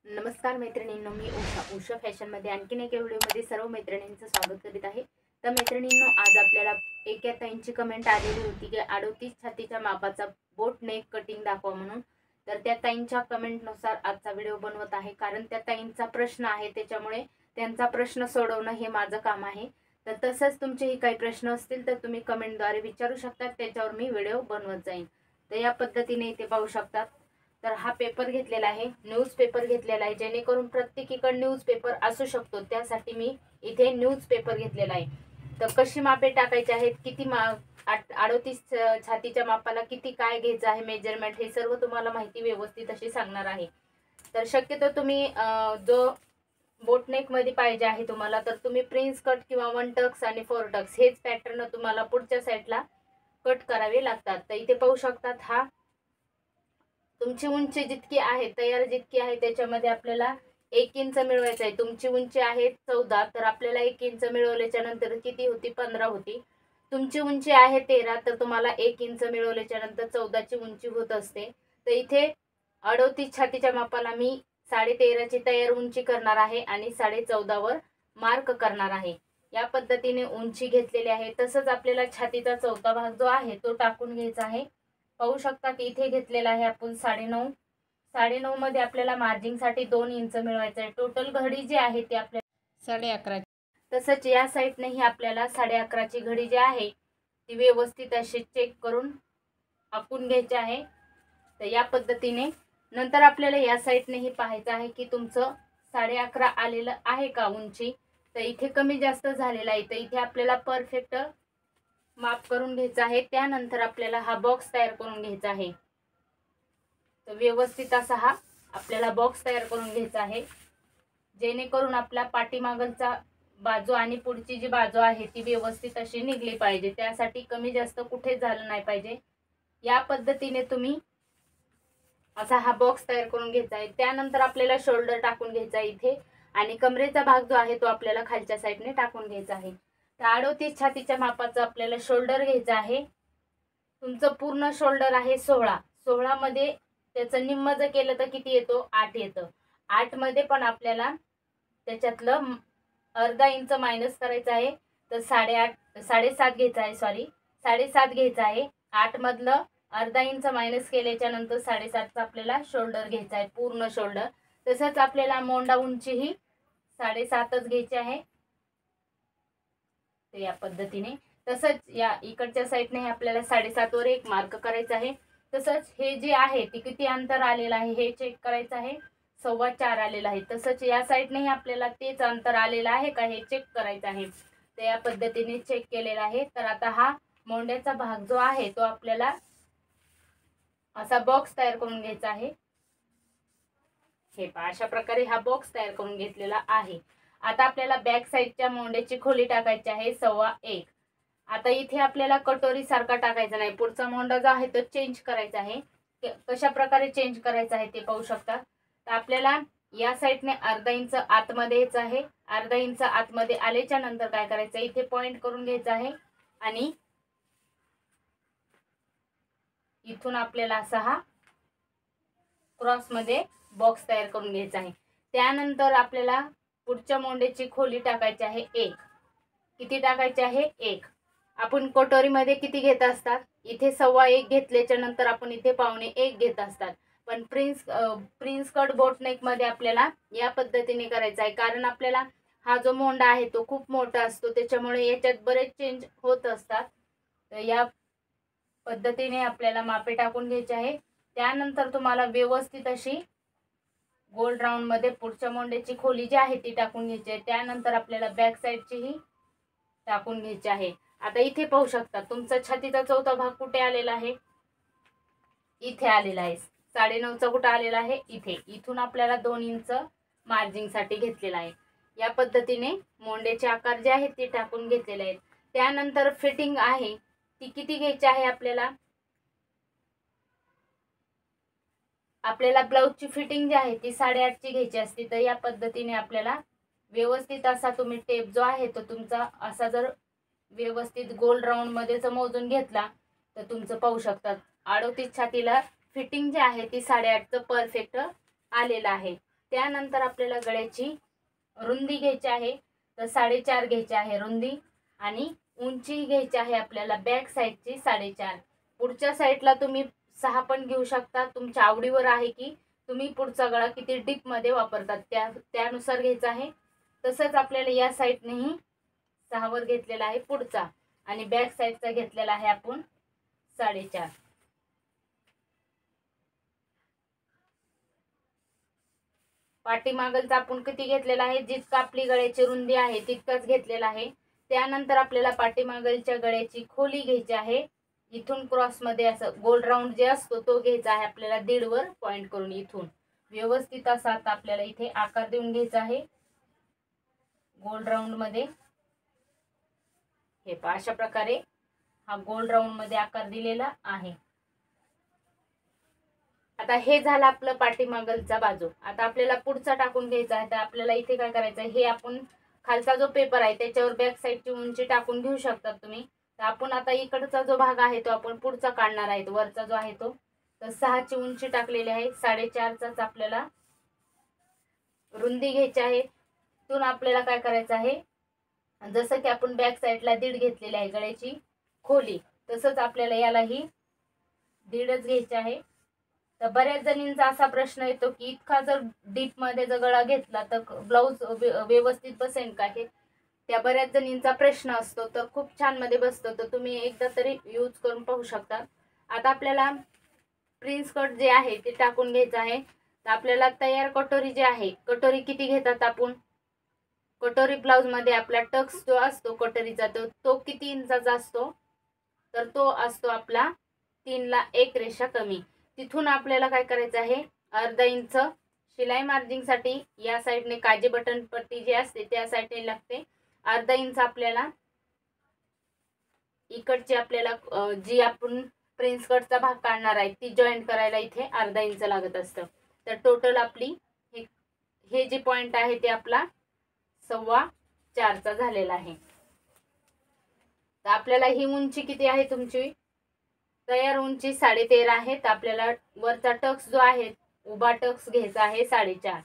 नमस्कार मैत्रिणींनो, मी उषा फॅशनमध्ये आणखीन एका व्हिडिओमध्ये सर्व मैत्रिणींचं स्वागत करीत आहे। तर मैत्रिणींनो, आज आपल्याला एका ताईंची कमेंट आलेली होती की 38 छातीच्या मापाचा बोट नेक कटिंग दाखवा म्हणून। तर त्या ताईंच्या कमेंटनुसार आजचा व्हिडिओ बनवत आहे, कारण त्या ताईंचा प्रश्न आहे, त्याच्यामुळे त्यांचा प्रश्न सोडवणं हे माझं काम आहे। तर तसंच तुमचेही काही प्रश्न असतील तर तुम्ही कमेंटद्वारे विचारू शकता, त्याच्यावर मी व्हिडिओ बनवत जाईन। तर या पद्धतीने इथे पाहू शकतात। तर हा पेपर घेतलेला आहे, न्यूजपेपर घेतलेला आहे, जेणेकरून प्रत्येकीकडे न्यूजपेपर असू शकतो, त्यासाठी मी इथे न्यूजपेपर घेतलेला आहे। तर कशी मापे टाकायची आहेत, किती 38 छातीच्या मापाला किती काय घ्यायचं आहे मेजरमेंट, हे सर्व तुम्हाला माहिती व्यवस्थित अशी सांगणार आहे। तर शक्यतो तुम्ही जो बोटनेक मध्ये पाहिजे आहे तुम्हाला, तर तुम्ही प्रिन्स कट किंवा 1 टक्स आणि 4 टक्स हेच पॅटर्न तुम्हाला पुढच्या साईडला कट करावे लागतात। तर इथे पाहू शकतात, हा तुमची उंची जितकी आहे, तयार जितकी आहे, त्याच्यामध्ये आपल्याला 1 इंच मिळवायचं आहे। तुमची उंची आहे 14, तर आपल्याला 1 इंच मिळवल्याच्या नंतर किती होती, 15 होती। तुमची उंची आहे 13, तर तुम्हाला 1 इंच मिळवल्याच्या नंतर 14 ची उंची होत असते। तर इथे 38 छातीच्या मापाला मी 13.5 ची तयार उंची करणार आहे आणि 14.5 वर मार्क करणार आहे। या पद्धतीने उंची घेतलेली आहे। तसंच आपल्याला छातीचा चौथा भाग जो आहे तो टाकून घ्यायचा आहे। पाहू शकता की इथे घेतलेला आहे आपण 9.5 मध्ये आपल्याला मार्जिंग साठी 2 इंच मिळवायचं आहे। टोटल घडी जी आहे ती आपल्याला 11.5। तसंच या साइडनेही आपल्याला 11.5 ची घडी जी आहे ती व्यवस्थित अशी चेक करून आखून घ्यायची आहे। तर या पद्धतीने नंतर आपल्याला या साइडनेही पाहायचं आहे की तुमचं 11.5 आलेलं आहे का उंची। तर इथे कमी जास्त झालेला आहे, तर इथे आपल्याला परफेक्ट माप करून घ्यायचा आहे। त्यानंतर आपल्याला हा बॉक्स तयार करून घ्यायचा आहे। तर व्यवस्थित असा हा आपल्याला बॉक्स तयार करून घ्यायचा आहे, जेणेकरून आपला पाठीमागचा बाजू आणि पुढची जी बाजू आहे ती व्यवस्थित अशी निघली पाहिजे। त्यासाठी कमी जास्त कुठे झालं नाही पाहिजे। या पद्धतीने तुम्ही असा हा बॉक्स तयार करून घ्यायचा आहे। त्यानंतर आपल्याला शोल्डर टाकून घ्यायचा आहे इथे, आणि कमरेचा भाग जो आहे तो आपल्याला खालच्या साईडने टाकून घ्यायचा आहे। तर 38 छातीच्या मापाचं आपल्याला शोल्डर घ्यायचं आहे। तुमचं पूर्ण शोल्डर आहे 16 मध्ये त्याचं निम्म जर केलं तर किती येतो, 8 येतं। 8 मध्ये पण आपल्याला त्याच्यातलं अर्धा इंच मायनस करायचं आहे, तर 7.5 घ्यायचा आहे, 7.5 घ्यायचा आहे। 8 मधलं अर्धा इंच मायनस केल्याच्या नंतर 7.5चा आपल्याला शोल्डर घ्यायचा आहे, पूर्ण शोल्डर। तसंच आपल्याला मोंडा उंची ही 7.5च घ्यायची आहे। तर या पद्धतीने तसंच या इकडच्या साईडने आपल्याला 7.5 वर एक मार्क करायचा आहे। तसंच हे जे आहे ते किती अंतर आलेलं आहे हे चेक करायचं आहे, 4.25 आलेलं आहे। तसंच या साईडनेही आपल्याला तेच अंतर आलेलं आहे का हे चेक करायचं आहे। तर या पद्धतीने चेक केलेलं आहे। तर आता हा मोंड्याचा भाग जो आहे तो आपल्याला असा बॉक्स तयार करून घ्यायचा आहे। हे पहा, अशा प्रकारे हा बॉक्स तयार करून घेतलेला आहे। आता आपल्याला बॅक साईडच्या मोंड्याची खोली टाकायची आहे 1.25। आता इथे आपल्याला कटोरी सारखा टाकायचा नाही, पुढचा मोंडा जो आहे तो चेंज करायचा आहे। कशा प्रकारे चेंज करायचा आहे ते पाहू शकता। तर आपल्याला या साईडने अर्धा इंच आतमध्ये यायचं आहे। अर्धा इंच आतमध्ये आल्याच्या नंतर काय करायचं, इथे पॉइंट करून घ्यायचं आहे आणि इथून आपल्याला असा हा क्रॉस मध्ये बॉक्स तयार करून घ्यायचा आहे। त्यानंतर आपल्याला पुढच्या मोंड्याची खोली टाकायची आहे 1। किती टाकायची आहे, 1। आपण कटोरीमध्ये किती घेत असतात, इथे 1.25 घेतल्याच्या नंतर आपण इथे 1.25 घेत असतात। पण प्रिन्स कट बोटनेक मध्ये आपल्याला या पद्धतीने करायचं आहे, कारण आपल्याला हा जो मोंडा आहे तो खूप मोठा असतो, त्याच्यामुळे याच्यात बरेच चेंज होत असतात। तर या पद्धतीने आपल्याला मापे टाकून घ्यायचे आहे। त्यानंतर तुम्हाला व्यवस्थित अशी गोल राऊंड मध्ये पुढच्या मोंड्याची खोली जी आहे ती टाकून घ्यायची आहे। त्यानंतर आपल्याला बॅक साईडचीही टाकून घ्यायची आहे। आता इथे पाहू शकता तुमचा छातीचा चौथा भाग कुठे आलेला आहे, इथे आलेला आहे। 9.5चा कुठे आलेला आहे, इथे। इथून आपल्याला 2 इंच मार्जिंग साठी घेतलेला आहे। या पद्धतीने मोंड्याचे आकार जे आहेत ते टाकून घेतलेले आहेत। त्यानंतर फिटिंग आहे ती किती घ्यायची आहे, आपल्याला ब्लाउजची फिटिंग जी आहे ती 8.5 ची घ्यायची असते। तर या पद्धतीने आपल्याला व्यवस्थित असा तुम्ही टेप जो आहे तो तुमचा असा जर व्यवस्थित गोल राऊंड मध्ये जर मोजून घेतला तर तुमचं पाहू शकतात 38 छातीला फिटिंग जी आहे ती 8.5चं परफेक्ट आलेलं आहे। त्यानंतर आपल्याला गळ्याची रुंदी घ्यायची आहे, तर 4.5 घ्यायची आहे रुंदी, आणि उंची घ्यायची आहे आपल्याला बॅक साईडची 4.5. पुढच्या साईडला तुम्ही 6 पण घेऊ शकता, तुमच्या आवडीवर आहे की तुम्ही पुढचा गळा किती डीप मध्ये वापरतात त्यानुसार घ्यायचा आहे. तसंच आपल्याला या साईडनेही 6 वर घेतलेला आहे पुढचा, आणि बॅक साईडचा घेतलेला आहे आपण 4.5. पाठीमागलचा आपण किती घेतलेला आहे, जितका आपली गळ्याची रुंदी आहे तितकाच घेतलेला आहे. त्यानंतर आपल्याला पाठीमागलच्या गळ्याची खोली घ्यायची आहे. इथून क्रॉस मध्ये असं गोल राऊंड जे असतो तो घ्यायचा आहे आपल्याला 1.5 वर पॉइंट करून. इथून व्यवस्थित असा आता आपल्याला इथे आकार देऊन घ्यायचा आहे गोल राऊंड मध्ये. हे पहा, अशा प्रकारे हा गोल राऊंड मध्ये आकार दिलेला आहे. आता हे झालं आपलं पाठीमागलचा बाजू. आता आपल्याला पुढचा टाकून घ्यायचा आहे. तर आपल्याला इथे काय करायचं आहे, हे आपण खालचा जो पेपर आहे त्याच्यावर बॅक साईडची उंची टाकून घेऊ शकतात तुम्ही. तर आपण आता इकडचा जो भाग आहे तो आपण पुढचा काढणार आहे, वरचा जो आहे तो. तर 6 ची उंची टाकलेली आहे, 4.5 आपल्याला रुंदी घ्यायची आहे. तिथून आपल्याला काय करायचं आहे, जसं की आपण बॅक साईडला 1.5 घेतलेली आहे गळ्याची खोली, तसंच आपल्याला यालाही 1.5च घ्यायची आहे. तर बऱ्याच जणींचा असा प्रश्न येतो की इतका जर डीप मध्ये जर गळा घेतला तर ब्लाऊज व्यवस्थित बसेल का, हे त्या बऱ्याच जणींचा प्रश्न असतो. तर खूप छान मध्ये बसतो, तर तुम्ही एकदा तरी यूज करून पाहू शकता. आता आपल्याला प्रिन्स कट जे आहे ते टाकून घ्यायचं आहे. तर आपल्याला तयार कटोरी जे आहे, कटोरी किती घेतात आपण, कटोरी ब्लाउज मध्ये आपला टक्स जो असतो कटोरीचा तो किती इंचाचा असतो, तर तो असतो आपला 3 ला 1 रेषा कमी. तिथून आपल्याला काय करायचं आहे, अर्धा इंच शिलाई मार्जिंग साठी या साईडने काजी बटन पट्टी जी असते त्या साईडने लागते. अर्धा इंच आपल्याला इकडची आपल्याला जी आपण प्रिन्स कटचा भाग काढणार आहे ती जॉईंट करायला इथे अर्धा इंच लागत असतं. तर टोटल आपली हे जे पॉइंट आहे ते आपला 4.25 झालेला आहे. तर आपल्याला ही उंची किती आहे, तुमची तयार उंची 13.5 आहे. तर आपल्याला वरचा टक्स जो आहे उभा टक्स घ्यायचा आहे 4.5.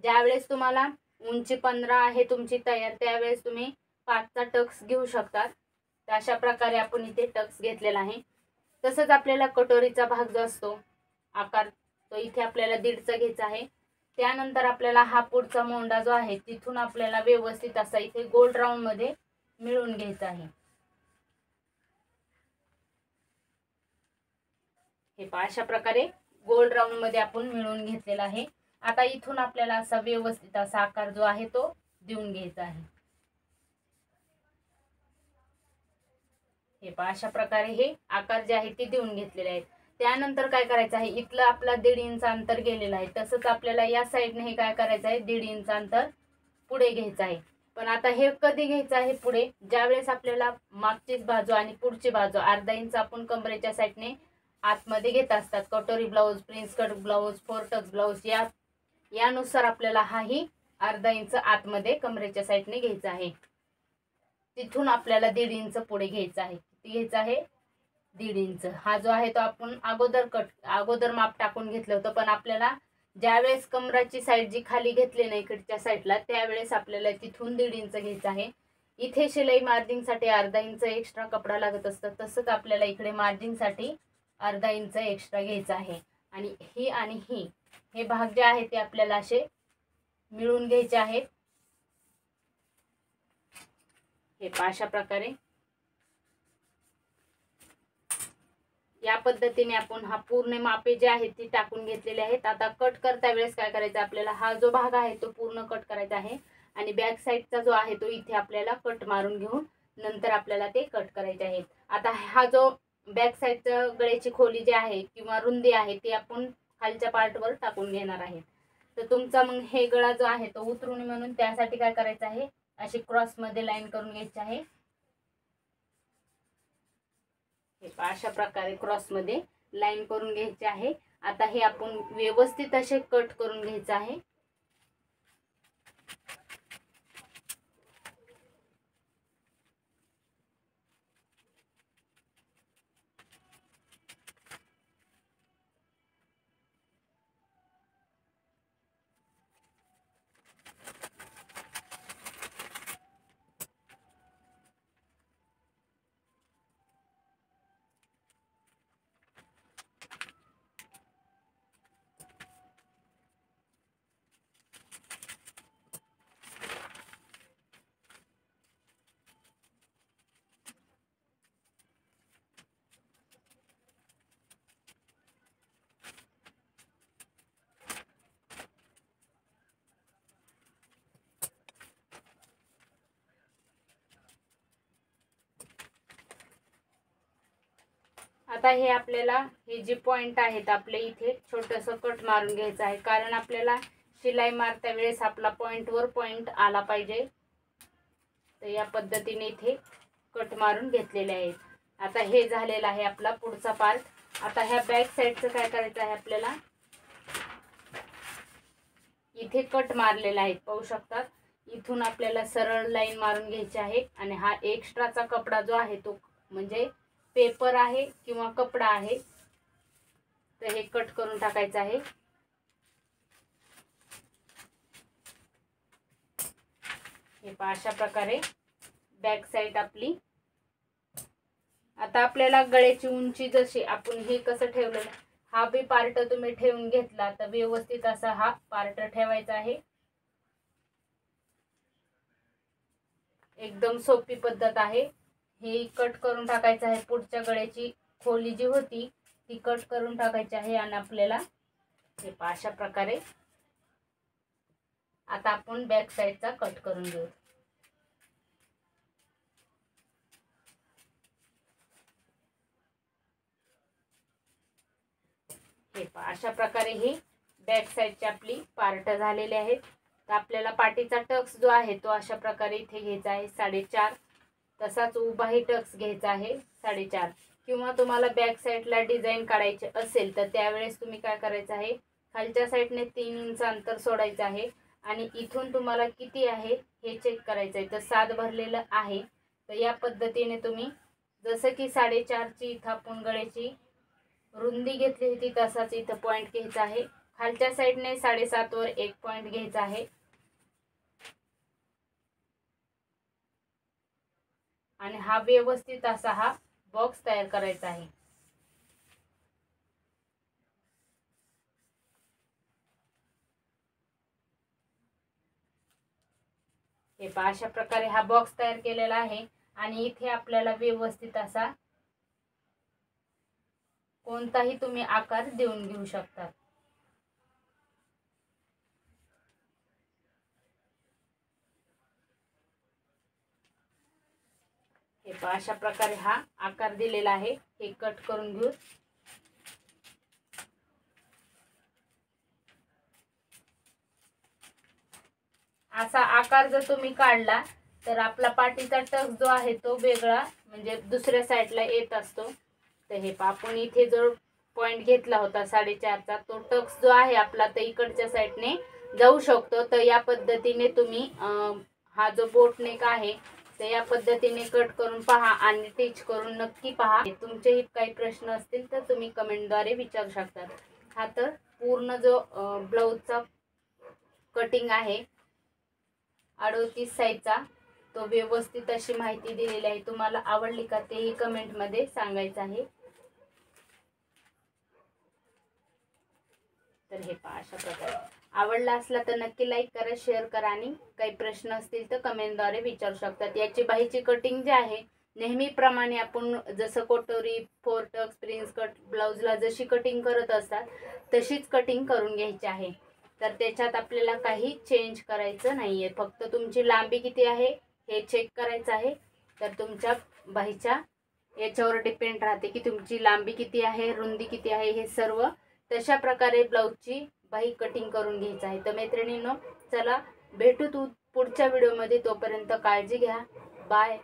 ज्यावेळेस तुम्हाला उंची 15 आहे तुमची तयार, त्यावेळेस तुम्ही 5चा टक्स घेऊ शकतात. तर अशा प्रकारे आपण इथे टक्स घेतलेला आहे. तसंच आपल्याला कटोरीचा भाग जो असतो आकार, तो इथे आपल्याला 1.5चा घ्यायचा आहे. त्यानंतर आपल्याला हा पुढचा मोंडा जो आहे तिथून आपल्याला व्यवस्थित असा इथे गोल राऊंड मध्ये मिळून घ्यायचा आहे. हे पहा, अशा प्रकारे गोल राऊंड मध्ये आपण मिळून घेतलेला आहे. आता इथून आपल्याला असा व्यवस्थित असा आकार जो आहे तो देऊन घ्यायचा आहे. हे पहा, अशा प्रकारे हे आकार जे आहे ते देऊन घेतलेले आहेत. त्यानंतर काय करायचं आहे, इथलं आपला 1.5 इंच अंतर गेलेलं आहे, तसंच आपल्याला या साईडने हे काय करायचं आहे, 1.5 इंच अंतर पुढे घ्यायचं आहे. पण आता हे कधी घ्यायचं आहे पुढे, ज्यावेळेस आपल्याला मागचीच बाजू आणि पुढची बाजू अर्धा इंच आपण कमरेच्या साईडने आतमध्ये घेत असतात. कटोरी blouse, prince cut blouse, 4 Tux blouse यानुसार आपल्याला हाही अर्धा इंच आतमध्ये कमरेच्या साईडने घ्यायचा आहे. तिथून आपल्याला 1.5 इंच पुढे घ्यायचा आहे. किती घ्यायचा आहे, 1.5 इंच. हा जो आहे तो आपण अगोदर माप टाकून घेतलं होतं, पण आपल्याला ज्यावेळेस कमराची साईड जी खाली घेतली नाही इकडच्या साईडला, त्यावेळेस आपल्याला तिथून 1.5 इंच घ्यायचं आहे. इथे शिलाई मार्जिंग साठी अर्धा इंच एक्स्ट्रा कपडा लागत असतं, तसंच आपल्याला इकडे मार्जिंग साठी अर्धा इंच एक्स्ट्रा घ्यायचा आहे. आणि हे भाग जे आहे ते आपल्याला असे मिळून घ्यायचे आहेत. हे अशा प्रकारे या पद्धतीने आपण हा पूर्ण मापे जे आहेत ती टाकून घेतलेले आहेत. आता कट करता वेळेस काय करायचं, आपल्याला हा जो भाग आहे तो पूर्ण कट करायचा आहे, आणि बॅक साईडचा जो आहे तो इथे आपल्याला कट मारून घेऊन नंतर आपल्याला ते कट करायचे आहे. आता हा जो बॅक साईडचा गळ्याची खोली जी आहे किंवा रुंदी आहे ती आपण खालच्या पार्टवर टाकून घेणार आहे. तर तुमचा मग हे गळा जो आहे तो उतरून म्हणून त्यासाठी काय करायचं आहे, अशी क्रॉस मध्ये लाईन करून घ्यायची आहे. हे अशा प्रकारे क्रॉस मध्ये लाईन करून घ्यायचे आहे. आता हे आपण व्यवस्थित असे कट करून घ्यायचे आहे. आता हे आपल्याला हे जे पॉइंट आहेत आपले इथे छोटंसं कट मारून घ्यायचं आहे, कारण आपल्याला शिलाई मारता वेळेस आपला पॉइंटवर पॉइंट आला पाहिजे. तर या पद्धतीने इथे कट मारून घेतलेले आहेत. आता हे झालेलं आहे आपला पुढचा पार्ट. आता ह्या बॅक साईडचं काय करायचं आहे आपल्याला, इथे कट मारलेला आहे पाहू शकतात. इथून आपल्याला सरळ लाईन मारून घ्यायची आहे आणि हा एक्स्ट्राचा कपडा जो आहे तो म्हणजे पेपर आहे किंवा कपडा आहे, तर हे कट करून टाकायचं आहे. हे पहा अशा प्रकारे बॅक साईड आपली. आता आपल्याला गळ्याची उंची जशी आपण हे कसं ठेवलेलं, हा बी पार्ट तुम्ही ठेवून घेतला तर व्यवस्थित असा हा पार्ट ठेवायचा आहे. एकदम सोपी पद्धत आहे. हे कट करून टाकायचं आहे. पुढच्या गळ्याची खोली जी होती ती कट करून टाकायची आहे आणि आपल्याला हे पहा अशा प्रकारे आता आपण बॅक साईडचा कट करून घेऊ. हे पहा अशा प्रकारे ही बॅक साईडची आपली पार्ट झालेले आहेत. तर आपल्याला पाठीचा टक्स जो आहे तो अशा प्रकारे इथे घ्यायचा आहे 4.5. तसाच उभाही टक्स घ्यायचा आहे 4.5. किंवा तुम्हाला बॅक साईडला डिझाईन काढायचे असेल तर त्यावेळेस तुम्ही काय करायचं आहे, खालच्या साईडने 3 इंच अंतर सोडायचं आहे आणि इथून तुम्हाला किती आहे हे चेक करायचं आहे. तर 7 भरलेलं आहे. तर या पद्धतीने तुम्ही जसं की 4.5 ची इथं आपण गळ्याची रुंदी घेतली होती तसाच इथं पॉइंट घ्यायचा आहे. खालच्या साईडने 7.5 वर एक पॉइंट घ्यायचा आहे आणि हा व्यवस्थित असा हा बॉक्स तयार करायचा आहे. हे पहा अशा प्रकारे हा बॉक्स तयार केलेला आहे आणि इथे आपल्याला व्यवस्थित असा कोणताही तुम्ही आकार देऊन घेऊ शकता. हे पहा अशा प्रकारे हा आकार दिलेला आहे. हे कट करून घेऊ. असा आकार जर तुम्ही काढला तर आपला पाठीचा टक जो आहे तो वेगळा म्हणजे दुसऱ्या साईडला येत असतो. तर हे पहा आपण इथे जो पॉइंट घेतला होता 4.5चा तो टक्स जो आहे आपला तर इकडच्या साईडने जाऊ शकतो. तर या पद्धतीने तुम्ही हा जो बोट नेक आहे तर या पद्धतीने कट करून पहा आणि टिच करून नक्की पहा. तुमचेही काही प्रश्न असतील तर तुम्ही कमेंटद्वारे विचारू शकता. हा तर पूर्ण जो ब्लाऊजचा कटिंग आहे 38 साईजचा तो व्यवस्थित अशी माहिती दिलेली आहे. तुम्हाला आवडली का तेही कमेंटमध्ये सांगायचं आहे. तर हे पहा अशा प्रकारे आवडला असला तर नक्की लाईक करा, शेअर करा आणि काही प्रश्न असतील तर कमेंटद्वारे विचारू शकतात. याची बाहीची कटिंग जी आहे नेहमीप्रमाणे आपण जसं कोटोरी 4 टक्स प्रिन्स कट ब्लाऊजला जशी कटिंग करत असतात तशीच कटिंग करून घ्यायची आहे. तर त्याच्यात आपल्याला काही चेंज करायचं नाही आहे. फक्त तुमची लांबी किती आहे हे चेक करायचं आहे. तर तुमच्या बाहीच्या याच्यावर डिपेंड राहते की तुमची लांबी किती आहे, रुंदी किती आहे, हे सर्व तशा प्रकारे ब्लाऊजची बाही कटिंग करून घ्यायचं आहे. तर मैत्रिणींनो चला भेटू पुढच्या व्हिडिओमध्ये. तोपर्यंत काळजी घ्या. बाय.